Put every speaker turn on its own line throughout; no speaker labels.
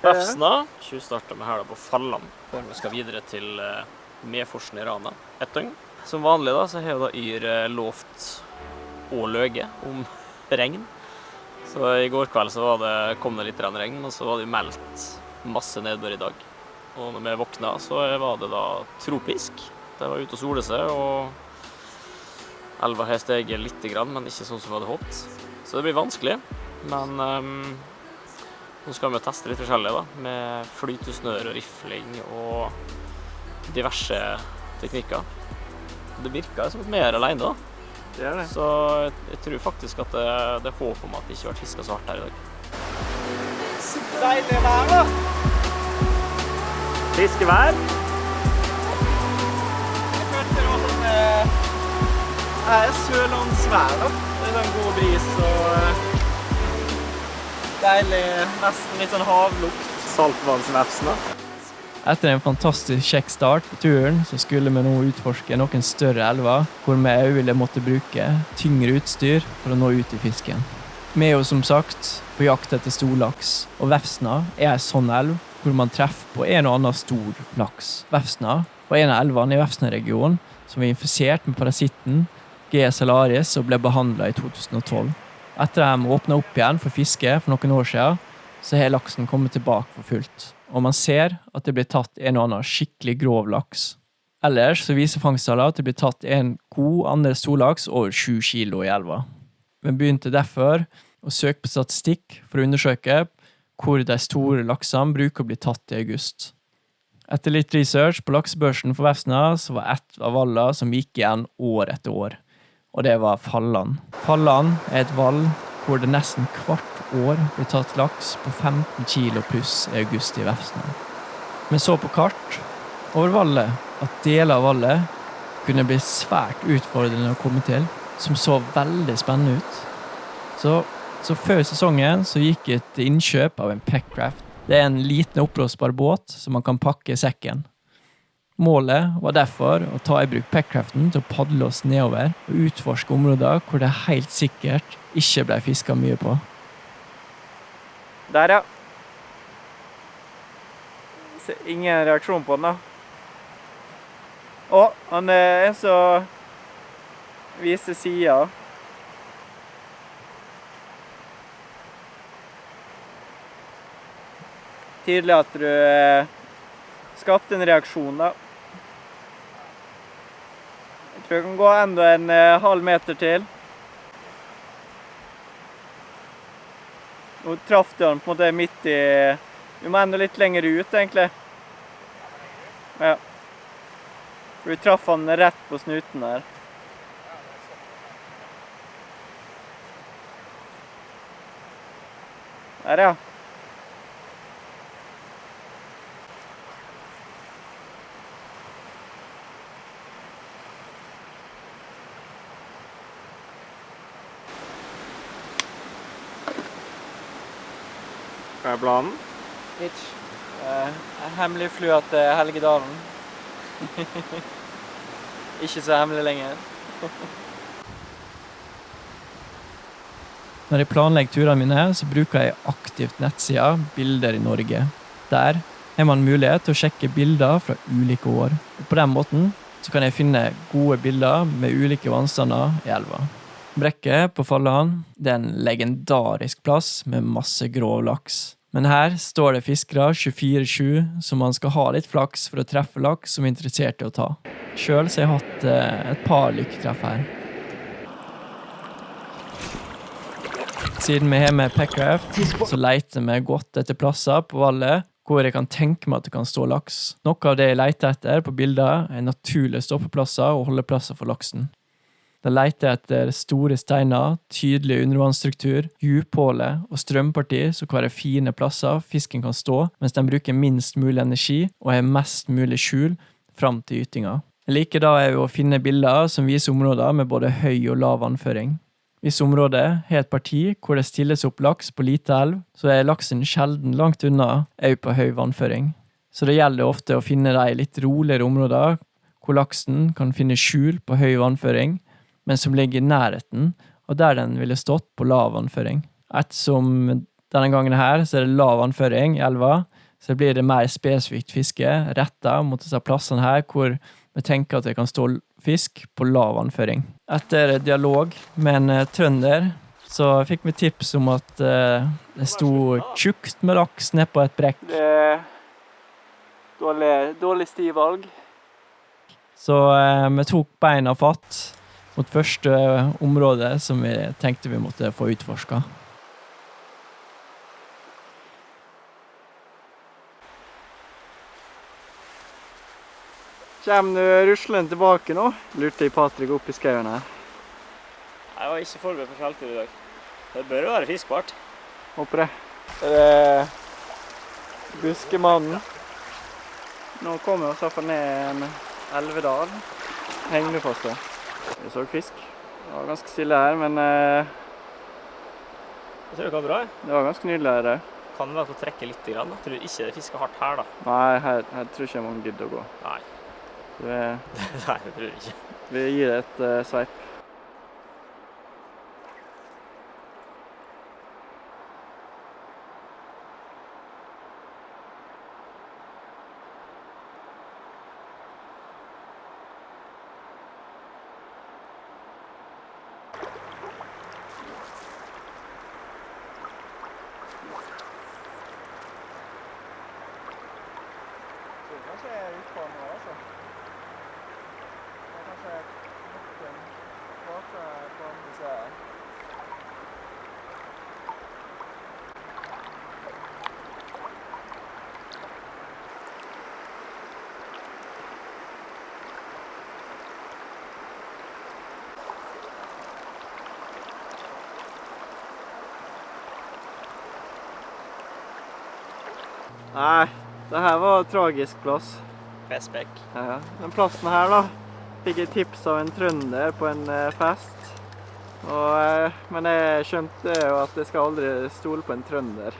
Vefsna, 20 starter med her da på Falland, før vi skal videre til Medforsen i Rana, et døgn. Som vanlig da, så har jo da Yr lovt å løge om regn. Så i går kveld så kom det litt regn, og så var det meldt masse nedbør i dag. Og når vi våkna, så var det da tropisk. Det var ute å sole seg, og elva har steget litt grann, men ikke sånn som vi hadde håpet. Så det blir vanskelig, men nå skal vi teste litt forskjellig da, med flytesnør og rifling og diverse teknikker. Det virker som et mer alene da.
Det gjør det.
Så jeg tror faktisk at det er håp om at det ikke har vært fisket så hardt her i dag.
Deilig vær da! Fiskevær. Jeg følte det var sånn sørlandsvær da. Det er sånn god bris og deilig, nesten litt sånn havlukt. Saltvannsvefsen da.
Etter en fantastisk kjekk start på turen, så skulle vi nå utforske noen større elver, hvor vi også ville måtte bruke tyngre utstyr for å nå ut i fisken. Vi er jo som sagt på jakt etter storlaks, og Vefsna er en sånn elv hvor man treffer på en og annen stor laks. Vefsna var en av elvene i Vefsna-regionen som var infisert med parasitten G.S. alaris og ble behandlet i 2012. Etter at de åpnet opp igjen for fiske for noen år siden, så har laksen kommet tilbake for fullt. Og man ser at det blir tatt en og annen skikkelig grov laks. Ellers så viser fangsttallet at det blir tatt en god andre storlaks over 7 kilo i elva. Vi begynte derfor å søke på statistikk for å undersøke hvor de store laksene bruker å bli tatt i august. Etter litt research på laksebørsen for Vefsna, så var ett av vallene som gikk igjen år etter år. Og det var Falland. Falland er et vall hvor det nesten hvert år blir tatt laks på 15 kilo pluss i august i Vefsna. Vi så på kart over vallet at deler av vallet kunne bli svært utfordrende å komme til, som så veldig spennende ut. Så før sesongen så gikk et innkjøp av en Peckcraft. Det er en liten oppblåsbar båt som man kan pakke i sekken. Målet var derfor å ta i bruk Peckcraften til å padle oss nedover og utforske områder hvor det helt sikkert ikke ble fisket mye på.
Der ja. Ingen reaksjon på den da. Han er så viser siden. Tydelig at du skapte en reaksjon da. Jeg tror jeg kan gå enda en halv meter til. Nå traff du den på en måte midt i... Vi må enda litt lenger ut egentlig. Ja. Du traff den rett på snuten her. Der ja.
Hva er planen?
Hemmelig flua til Helgedalen. Ikke så hemmelig lenger.
Når jeg planlegger turene mine, så bruker jeg aktivt nettsida Bilder i Norge. Der har man mulighet til å sjekke bilder fra ulike år. Og på den måten så kan jeg finne gode bilder med ulike vannstander i elva. Brekket på Falland, det er en legendarisk plass med masse grov laks. Men her står det fiskere 24/7 som man skal ha litt flaks for å treffe laks som er interessert i å ta. Selv så har jeg hatt et par lykketreff her. Siden vi har med Peckcraft, så leter vi godt etter plasser på vallet hvor jeg kan tenke meg at det kan stå laks. Noe av det jeg leter etter på bildet er naturlige stoppeplasser og holdeplasser for laksen. Da leter jeg etter store steiner, tydelig undervannsstruktur, djuphåle og strømparti som kan være fine plasser fisken kan stå, mens den bruker minst mulig energi og har mest mulig skjul fram til gytinga. Jeg liker da å finne bilder som viser områder med både høy og lav vannføring. Hvis området har et parti hvor det stilles opp laks på lite elv, så er laksen sjelden langt unna også på høy vannføring. Så det gjelder ofte å finne de litt roligere områder hvor laksen kan finne skjul på høy vannføring, men som ligger i nærheten, og der den ville stått på lav vannføring. Ettersom Denne gangen her så det lav vannføring i elva, så blir det mer spesifikt fiske rettet mot disse plassene her, hvor vi tenker at det kan stå fisk på lav vannføring. Etter dialog med en trønder, så fikk vi tips om at det sto tjukt med laks ned på et brekk.
Det er dårlig stivalg.
Så vi tok beina fatt mot første område som vi tenkte vi måtte få utforsket.
Kommer du ruslende tilbake nå? Lurte i Patrick opp i skauen her.
Jeg var ikke forberedt på fjelltur i dag. Det bør jo være fiskbart.
Håper det. Er det buskemannen? Nå kommer vi oss i hvert fall ned en elvedal. Henger du fast da? Vi så fisk. Det var ganske stille her, men
Jeg tror det går bra.
det var ganske nydelig her.
Kan det være å trekke litt grann, da? Jeg tror ikke det fisker hardt her, da.
Nei, her tror ikke jeg mange gidder å gå.
Nei.
Så
Nei, det tror jeg ikke.
vi gir det et sveip. Kanskje jeg er ute på nå, altså. Det er kanskje noen båter på andre siden. Nei, det her var en tragisk plass.
Vestbekk.
Ja, den plassen her da, fikk jeg tips av en trønder på en fest. Men jeg skjønte jo at jeg skal aldri stole på en trønder.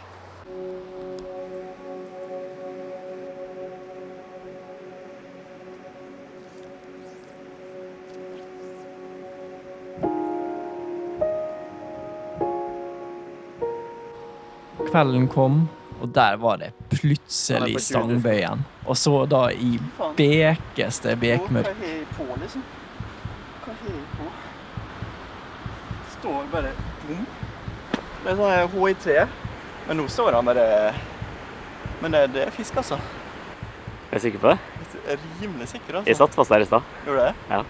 Kvelden kom, og der var det plutselig stangbøyen. Og så da i bekeste bekmørk.
Hva har jeg på, liksom? Hva har jeg på? Står bare bom. Det er sånn HI3. Men nå står han bare... Men det er fisk, altså.
Er du sikker på det?
Jeg er rimelig sikker, altså.
Jeg satt fast der i stad.
Gjorde det?
Ja.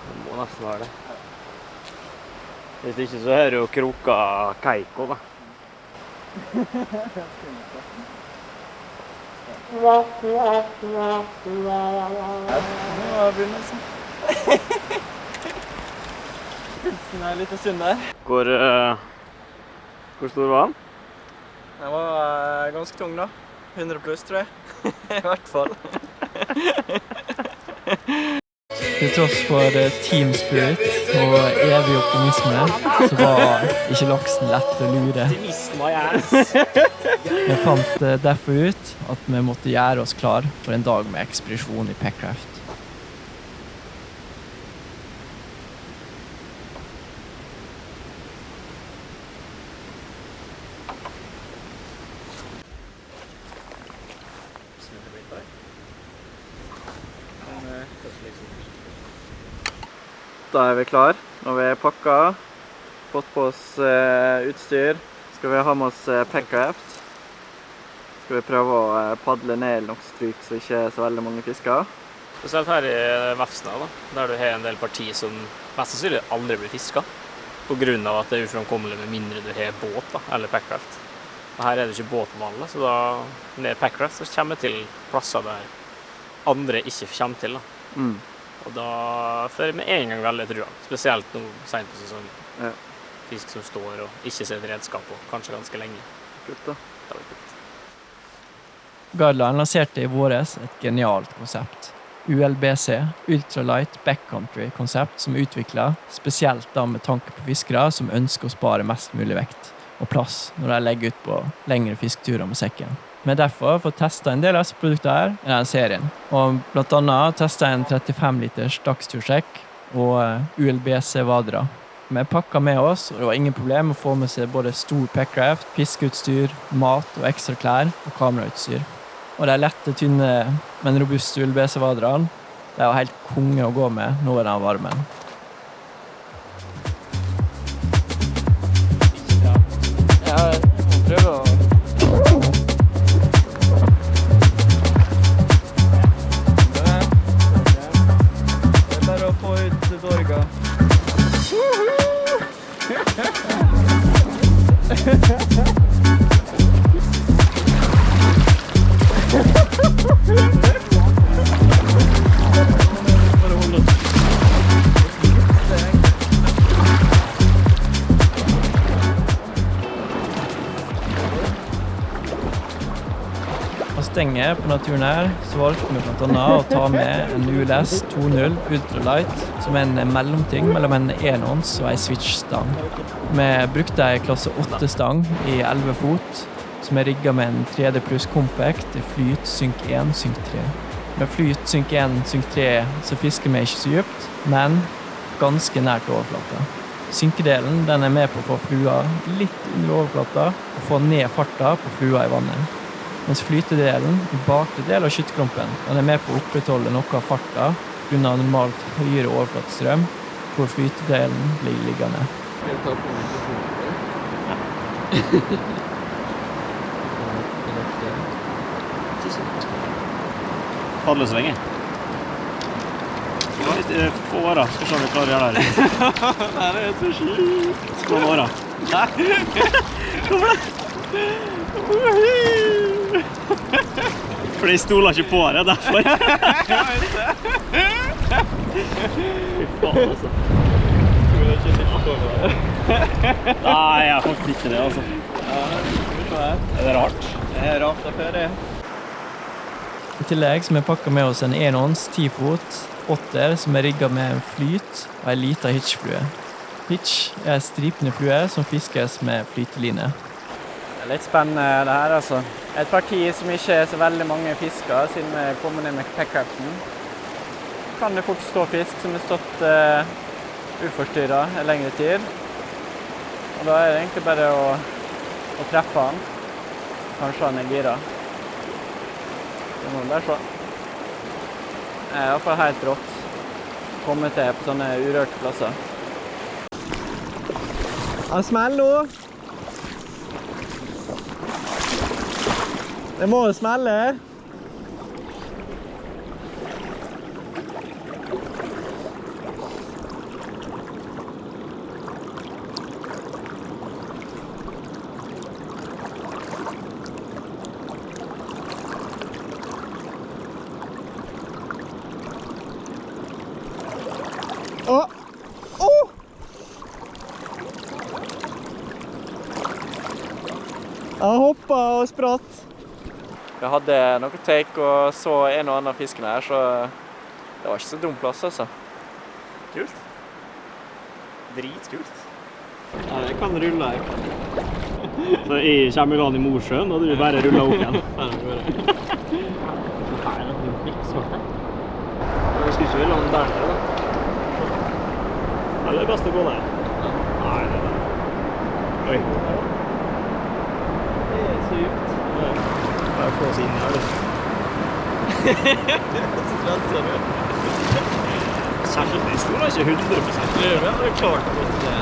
Det må nesten være det. Hvis ikke så hører jo kroka keiko, da.
Nå er begynnelsen. Pilsen er litt stund der.
Hvor stor var han?
Den var ganske tung da. 100 pluss, tror jeg. I hvert fall.
Til tross for team spirit og evig optimisme, så var ikke laksen lett å lure. Vi fant derfor ut at vi måtte gjøre oss klar for en dag med ekspedisjon i Packraft.
Da er vi klar. Når vi er pakket, fått på oss utstyr, skal vi ha med oss Packraft. Skal vi prøve å padle ned nok stryk så ikke er så veldig mange fisker.
Spesielt her i Vefsna, da, der du har en del parti som mest sannsynlig aldri blir fisket. På grunn av at det er uframkommelig med mindre du har båt da, eller Packraft. Og her er det ikke båtvanlig, så da med Packraft så kommer vi til plasser der andre ikke kommer til. Da.
Mm.
Og da føler jeg med en gang veldig trua, spesielt nå sent på sesongen.
Ja.
Fisk som står og ikke ser et redskap på, kanskje ganske lenge.
Kult da.
Da blir det kult.
Guideline lanserte i våres et genialt konsept. ULBC, Ultralight Backcountry-konsept som utviklet spesielt da med tanke på fiskere som ønsker å spare mest mulig vekt og plass når de legger ut på lengre fisketurer med sekken. Vi har derfor fått testet en del av disse produktene her i denne serien. Og blant annet testet jeg en 35 liters dagstursjekk og ULBC Vadra. Vi pakket med oss, og det var ingen problem å få med seg både stor packraft, fiskeutstyr, mat og ekstra klær og kamerautstyr. Og de lette, tynne, men robuste ULBC Vadraen, det var helt konge å gå med nå i den varmen. Jeg må prøve å... Det er bare å få ut Dorga. Stenge på naturen her, så valgte vi blant annet å ta med en ULS 2.0 Ultralight, som er en mellomting mellom en 1-ons og en switch-stang. Vi brukte en klasse 8-stang i 11 fot, som er rigget med en 3D Plus Compact til flyt synk 1, synk 3. Med flyt synk 1, synk 3 så fisker vi ikke så dypt, men ganske nært overflata. Synkedelen den er med på å få flua litt under overflata og få ned farta på flua i vannet. Mens flytedelen i bakre del av skytteklumpen den er med på å opprettholde noe av farta grunn av normalt høyere overflatestrøm, hvor flytedelen blir liggende.
Skal jeg ta på
Padle så lenge. Ja, litt få åra. Skal se om vi klarer å gjøre det her.
Nei, det er så sjukt.
Skål åra. Nei. Kommer det? For de stoler ikke på det, derfor.
Jeg vet det.
Fy faen, altså.
Tror jeg ikke sitter på det.
Nei, jeg har faktisk ikke det, altså.
Ja, det
Er det rart?
Det er rart å føre.
I tillegg så vi pakket med oss en 1-ons 10-fot 8 som er rigget med en flyt og en liten hitchflue. Hitch er en stripende flue som fiskes med flyteline.
Det er litt spennende det her, altså. Et parti som ikke er så veldig mange fisker, siden vi kommer ned med packraften. Kan det fort stå fisk som har stått uforstyrret en lengre tid. Og da er det egentlig bare å treffe han. Kanskje han er gira. Det må vi bare se. Det er i hvert fall helt rått. Komme til på sånne urørte plasser. Han smeller nå! Det må jo smelle. Åh! Åh! Han hoppet og spratt. Jeg hadde noe take og så en og annen fisken her, så det var ikke så dum plass, altså.
Kult. Dritkult.
Ja, det kan rulle her.
Så jeg kommer i land i Mosjøen, og du bare ruller opp igjen.
Her er det ikke svart her. Jeg skal ikke vi lande der nede, da.
Eller er det best å gå ned? Nei, det er det. Oi.
Det er så djupt.
Bare få oss inn her, du.
Stresser du?
Særskilt i stor, ikke 100%.
Det er klart at det er.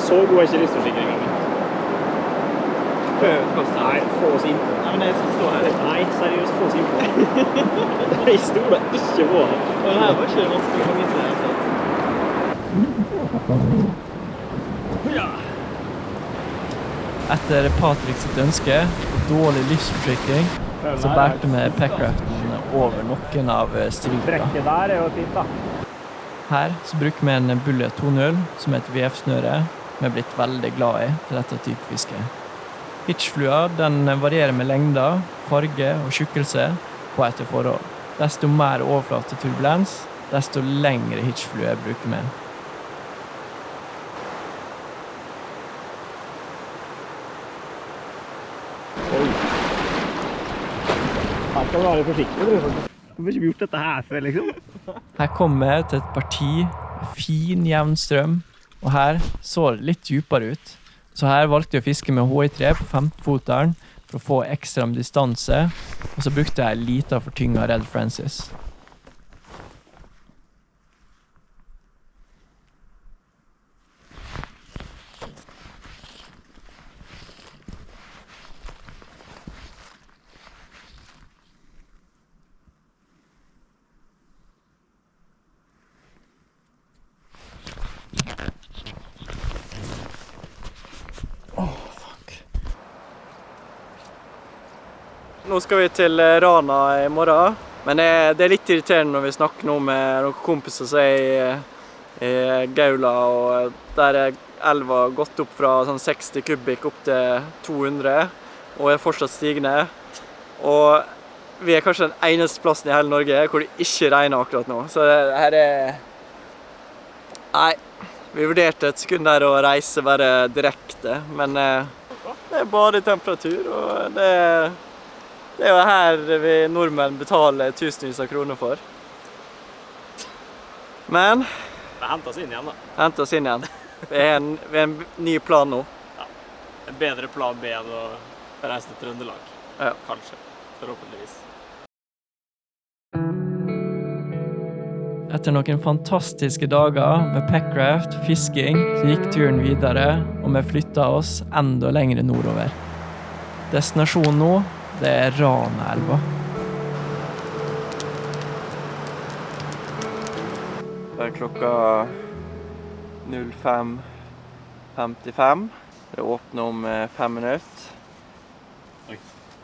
Så god er ikke livsforsikringen min. Nei, få oss inn.
Nei, men jeg skal stå her.
Nei, seriøst, få oss inn på. Jeg stoler ikke på det.
Og det her var ikke vanskelig å komme inn til det.
Ja.
Etter Patrick sitt ønske og dårlig livsforsikring, så bærte vi packraften over noen av strykene.
Brekket der er jo fint, da.
Her så bruker vi en Bullet 2.0 som er et vevsnøre vi er blitt veldig glad i til dette type fiske. Hitchflua den varierer med lengda, farge og tjukkelse på etter forhold. Desto mer overflateturbulens, desto lengre hitchflue bruker vi.
Her skal vi være forsiktige, tror jeg. Hvorfor ikke gjort dette her før, liksom?
Her kom jeg til et parti med fin, jevn strøm, og her så det litt dypere ut. Så her valgte jeg å fiske med HI3 på 15-foteren for å få ekstra distanse, og så brukte jeg en liten fortynget Red Francis.
Nå skal vi til Rana i morgen, men det er litt irriterende når vi snakker nå med noen kompiser som er i Gaula, og der er elva gått opp fra sånn 60 kubikk opp til 200, og er fortsatt stigende. Og vi er kanskje den eneste plassen i hele Norge hvor det ikke regner akkurat nå, så det her er... Nei, vi vurderte et sekund der å reise bare direkte, men det er bare temperatur, og det er jo her vi nordmenn betaler tusenvis av kroner for. Men...
Det henter oss inn igjen, da.
Henter oss inn igjen. Vi er en ny plan nå.
Ja. En bedre plan B enn å reise til Trøndelag.
Ja.
Kanskje. Forhåpentligvis.
Etter noen fantastiske dager med packraft, fisking, så gikk turen videre, og vi flyttet oss enda lenger nordover. Destinasjonen nå, det er Ranaelva.
Det er klokka 05:55. Det åpner om 5 minutter.
Oi.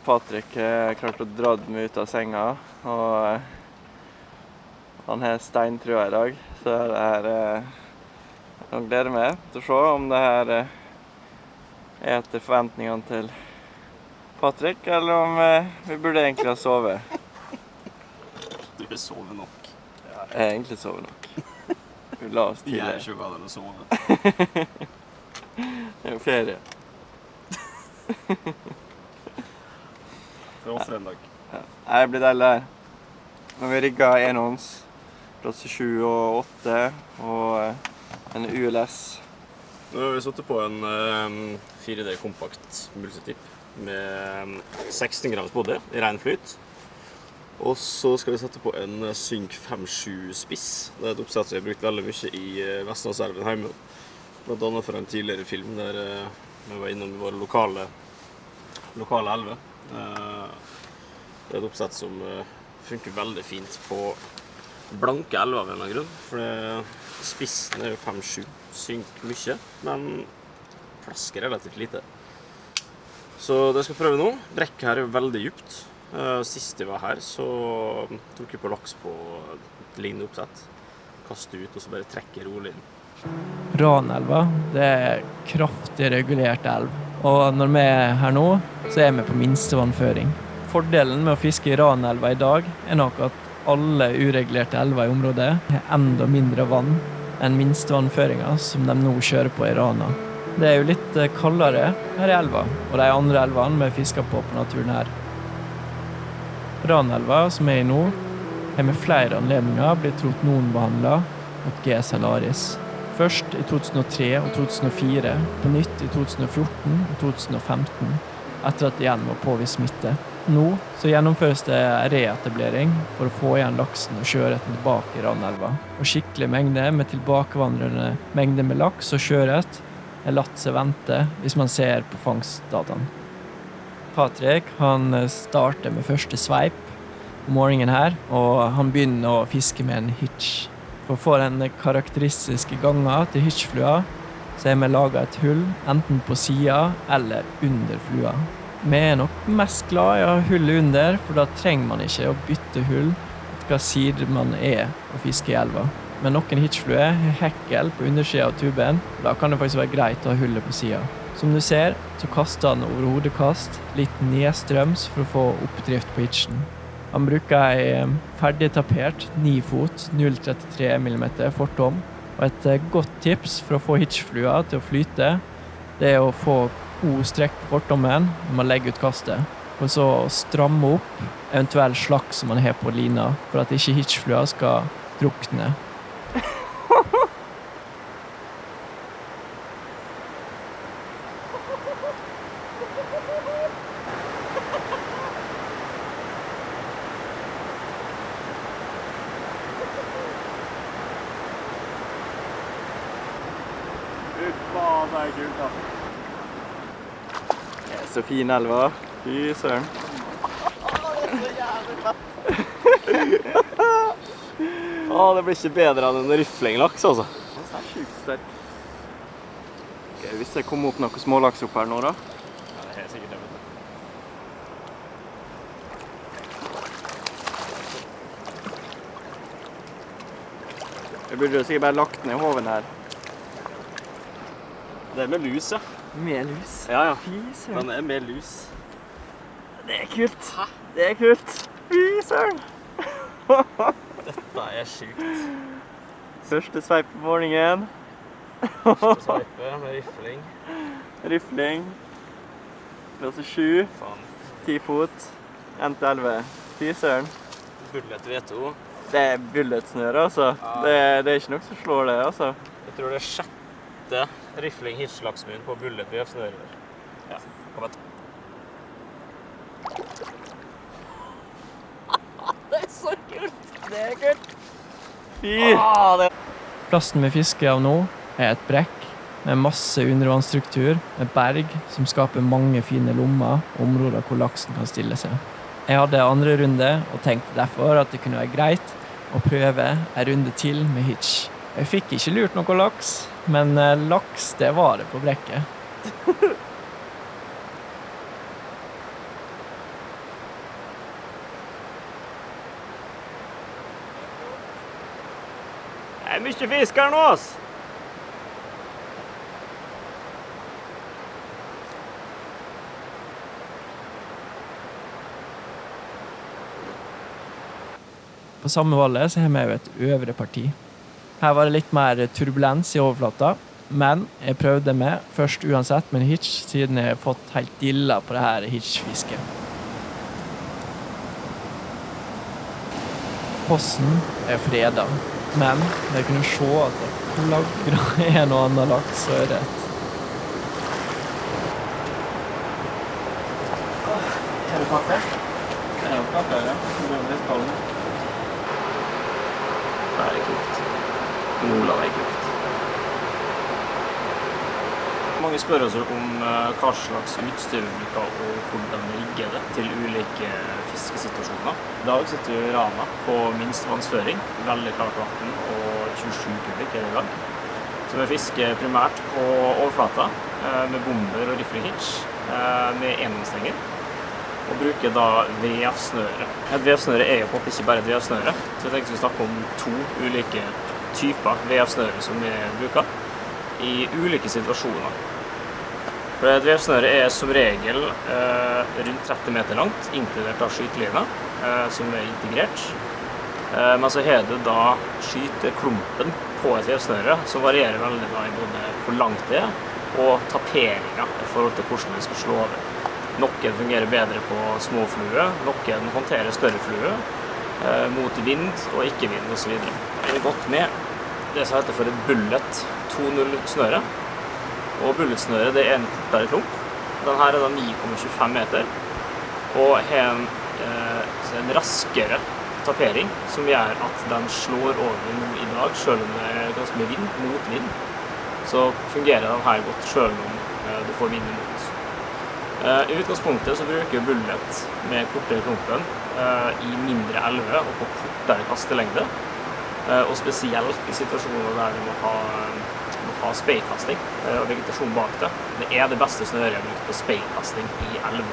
Patrick har klart å dra meg ut av senga, og han har steintrua i dag, så det er jeg gleder meg til å se om det her er etter forventningene til Patrick, eller om vi burde egentlig ha sovet.
Du vil sove nok.
Jeg har egentlig sovet nok. Vi la oss tidlig.
Jeg er ikke glad i å sove.
Det er jo ferie.
For å offre en dag.
Ja. Det blir deilig der. Når vi rigget enhånds, klasse 7 og 8, og en ULS.
Nå har vi suttet på en 4D kompakt multitip med 16 grams body i ren flyt. Og så skal vi sette på en Sync 5.7 spiss. Det er et oppsett som jeg har brukt veldig mye i Vestlandselven hjemme. Blant annet for en tidligere film der vi var innom våre lokale elver. Det er et oppsett som funker veldig fint på blanke elver av en eller annen grunn. For spissen er jo 5.7. Synk mye, men plasker relativt lite. Så det skal jeg prøve nå. Brekket her er jo veldig djupt. Sist jeg var her, så tok jeg på laks på et lignende oppsett. Kaste ut, og så bare trekke rolig inn.
Ranaelva, det er kraftig regulert elv. Og når vi er her nå, så er vi på minstevannføring. Fordelen med å fiske i Ranaelva i dag er nok at alle uregulerte elver i området har enda mindre vann enn minstevannføringa som de nå kjører på i Rana. Det er jo litt kaldere her i elva, og de andre elvene vi fisker på naturen her. Ranaelva, som er i nå, har med flere anledninger blitt trotnonbehandlet mot G. salaris. Først i 2003 og 2004, på nytt i 2014 og 2015, etter at det igjen var påvist smitte. Nå så gjennomføres det reetablering for å få igjen laksen og sjøørreten tilbake i Ranaelva. Og skikkelig mengde med tilbakevandrende mengde med laks og sjøørret er latt seg vente hvis man ser på fangstdataen. Patrick, han starter med første sveip på morgenen her, og han begynner å fiske med en hitch. For å få den karakteristiske gangen til hitchflua, så har vi laget et hull enten på siden eller under flua. Vi er nok mest glad i å ha hullet under, for da trenger man ikke å bytte hull etter hva side man er å fiske i elva. Men noen hitchfluer har hekkel på undersiden av tuben, og da kan det faktisk være greit å ha hullet på siden. Som du ser, så kaster han over hodekast litt nedstrøms for å få oppdrift på hitchen. Han bruker en ferdig tapert 9-fot 0,33 mm fortom, og et godt tips for å få hitchflua til å flyte, det er å få god strekk på fortommen når man legger ut kastet. for så å stramme opp eventuell slakt som man har på lina, for at ikke hitchflua skal drukne.
Det er kult, da. Det er så fin elva. Fy søren.
Det blir ikke bedre enn en riflinglaks, altså.
Det er sjukt sterk. Ok, hvis det kommer opp noen smålaks opp her nå, da.
Ja, det er sikkert det, vet du.
Jeg burde jo sikkert bare lagt ned hoven her.
Det er med lus, ja.
Med lus.
Ja.
Fy søren.
Den er med lus.
Det er kult. Det er kult. Fy søren.
Dette er sykt.
Første sveip på morgenen.
Sveipe med rifling.
Rifling. Klasse 7.
Faen.
10 fot. 1-11. Fy søren.
Bullet V2.
Det er bulletsnøre, altså.
Ja.
Det er ikke noe som slår det, altså.
Jeg tror det er 6. Rifling hitchlaksen min på bullet VF-snører. Ja, kom et. Det er så kult!
Det er kult. Fy!
Plassen vi fisker av nå er et brekk med masse undervannsstruktur, med berg som skaper mange fine lommer og områder hvor laksen kan stille seg. Jeg hadde andre runde og tenkte derfor at det kunne være greit å prøve en runde til med hitch. Jeg fikk ikke lurt noe laks, men laks, det var det på brekket.
Det er mye fisk her nå, ass!
På samme vallet så har vi jo et øvre parti. Her var det litt mer turbulens i overflata, men jeg prøvde meg først uansett med en hitch, siden jeg har fått helt dilla på det her hitchfisket. Fossen er fredet, men jeg kunne se at det flagret en og annen laks og ørret.
Er det kaffe? Det er jo kaffe, ja. Det er litt kald.
Det er kult. Nordland er kult. Mange spør oss om hva slags utstyr vi bruker og hvordan vi rigger det til ulike fiskesituasjoner. I dag sitter vi i Rana på minst vannsføring, veldig klart vatten og 27 kubikk i dag. Så vi fisker primært på overflata med bomber og rifling hitch med engangsstenger. Og bruker da VF-snøre. Et VF-snøre er jo på en måte ikke bare et VF-snøre, så jeg tenkte vi snakke om 2 ulike typer VF-snøre som vi bruker i ulike situasjoner. For et VF-snøre er som regel rundt 30 meter langt, inkludert av skytelina, som er integrert. Men så har det da skyteklumpen på et VF-snøre, som varierer veldig da i både hvor langt det er, og taperinga i forhold til hvordan det skal slå over. Noen fungerer bedre på små flue, noen håndterer større flue, mot vind og ikke vind og så videre. Jeg har gått med det som heter for et bullet 2.0 snøre. Og bulletsnøre det er en kortere klump. Den her er da 9,25 meter og har en raskere tapering som gjør at den slår over nå i dag, selv om det er ganske mye vind, mot vind. Så fungerer den her godt selv om du får vind imot. I utgangspunktet så bruker bullet med kortere klumpen i mindre elve og på kortere kastelengde. Og spesielt i situasjoner der du må ha speilkasting og vegetasjon bak det. Det er det beste snøret jeg har brukt på speilkasting i elve.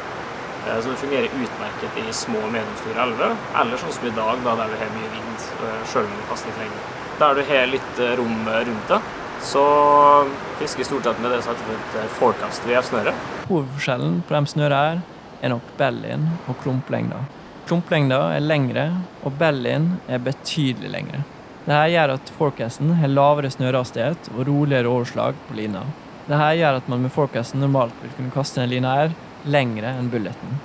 Så det fungerer utmerket i små og mellomstore elve, eller sånn som i dag da, der du har mye vind, selv om du kaster litt lenger. Der du har litt rom rundt det, så fisker stort sett med det som heter et forecast VF-snøre.
Hovedforskjellen på de snørene her er nok bellyen og klumplengda. Klumplengda er lengre, og bellyen er betydelig lengre. Dette gjør at forecasten har lavere snørehastighet og roligere overslag på lina. Dette gjør at man med forecasten normalt vil kunne kaste en lina her lengre enn bulleten.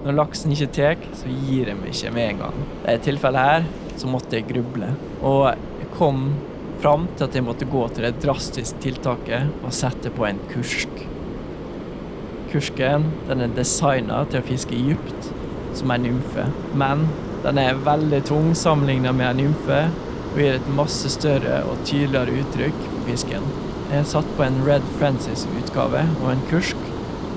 Når laksen ikke tek, så gir den ikke med en gang. I dette tilfellet her, så måtte jeg gruble. Og jeg kom fram til at jeg måtte gå til det drastiske tiltaket og sette på en kursk. Kursken, den er designet til å fiske dypt som en nymfe, men den er veldig tung sammenlignet med en nymfe og gir et masse større og tydeligere uttrykk på fisken. Jeg har satt på en Red Francis-utgave og en kursk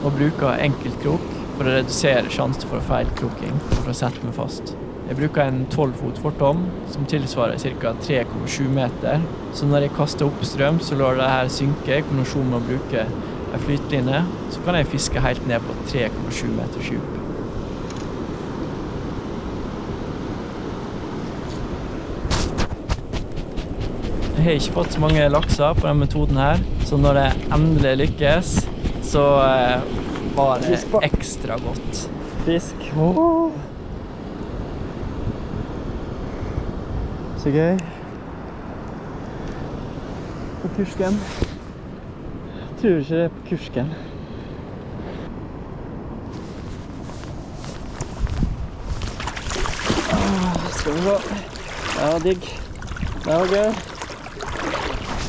og bruker enkeltkrok for å redusere sjansen for feilkroking og for å sette meg fast. Jeg bruker en 12-fot fortom som tilsvarer ca. 3,7 meter, så når jeg kaster opp strøm så lar det her synke i kombinasjon med å bruke en flytlinje, så kan jeg fiske helt ned på 3,7 meter djup. Jeg har ikke fått så mange lakser på denne metoden her, så når det endelig lykkes, så var det ekstra godt.
Fisk. Så gøy. På kursken. Jeg tror ikke det er på kursken. Skal vi gå. Det var digg. Det var gøy.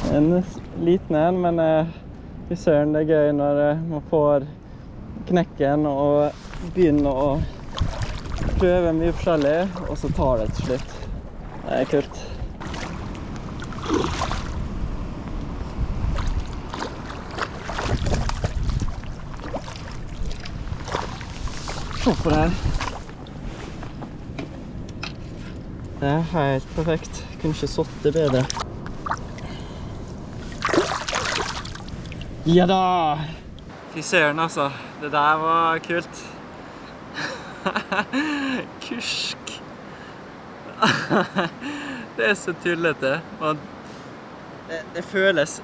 En liten en, men fy søren, det er gøy når man får knekken og begynner å prøve mye forskjellig, og så tar det til slutt. Det er kult. Se på det her. Det er helt perfekt. Jeg kunne ikke satt det bedre. Ja da! Fy søren, altså. Det der var kult. Kursk. Det er så tullete. Det føles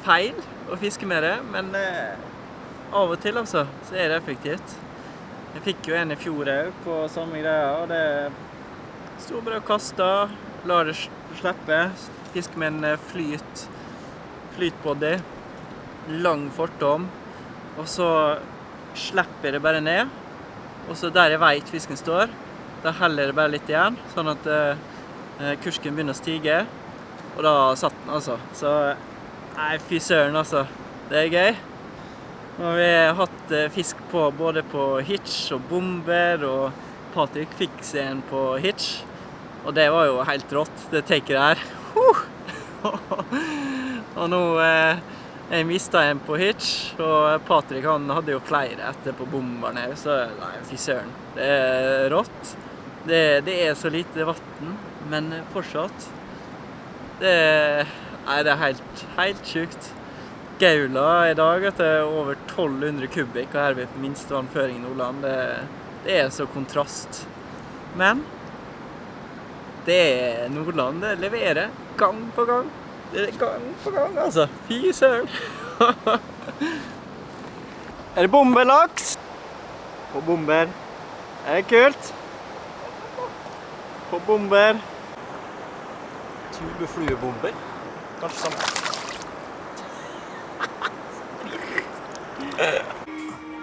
feil å fiske med det, men av og til altså, så er det effektivt. Jeg fikk jo en i fjor på samme greia, og det stod bare og kastet, la det slippe, fiske med en flytbody, lang fortom, og så slipper jeg det bare ned, og så der jeg vet fisken står, da heller jeg det bare litt igjen, sånn at kursken begynner å stige, og da satt den altså. Så, nei, fy søren altså, det er gøy. Nå har vi hatt fisk på både på hitch og bomber, og Patrick fikk seg en på hitch, og det var jo helt rått, det taket der. Og nå jeg mistet en på hitch, og Patrick han hadde jo flere etter på bomberne, så nei, fy søren, det er rått. Det er så lite vatten, men fortsatt, det er helt sjukt. Gaula i dag at det er over 1200 kubikk, og her er vi på minste vannføring i Nordland. Det er så kontrast. Men det er Nordland, det leverer gang på gang. Det er gang på gang, altså. Fy søren. Er det bomberlaks? På bomber. Er det kult? På bomber.
Tubefluebomber. Kanskje samme.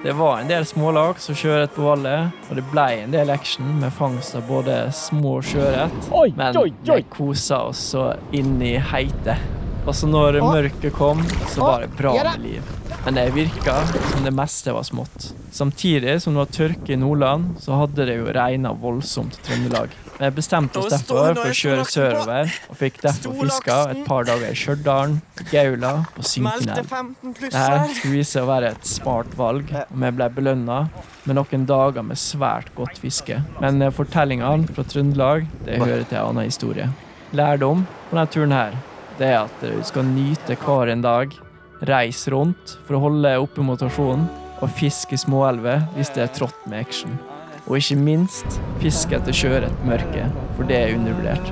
Det var en del smålaks og sjøørret på vallet, og det ble en del action med fangst av både små sjøørret, men vi koset oss så inn i heite. Og så når mørket kom, så var det bra med liv. Men det virket som det meste var smått. Samtidig som det var tørke i Nordland, så hadde det jo regnet voldsomt i Trøndelag. Men jeg bestemte oss derfor for å kjøre sørover, og fikk derfor fisket et par dager i Stjørdalen, Gaula og Synkenelv. Dette skulle vise å være et smart valg, og vi ble belønnet med noen dager med svært godt fiske. Men fortellingene fra Trøndelag, det hører til en annen historie. Lærdom på denne turen her, det er at du skal nyte hver en dag, reise rundt for å holde oppe motivasjonen, og fiske småelver hvis det er trått med action. Og ikke minst, fiske etter sjøørret mørke, for det er undervurdert.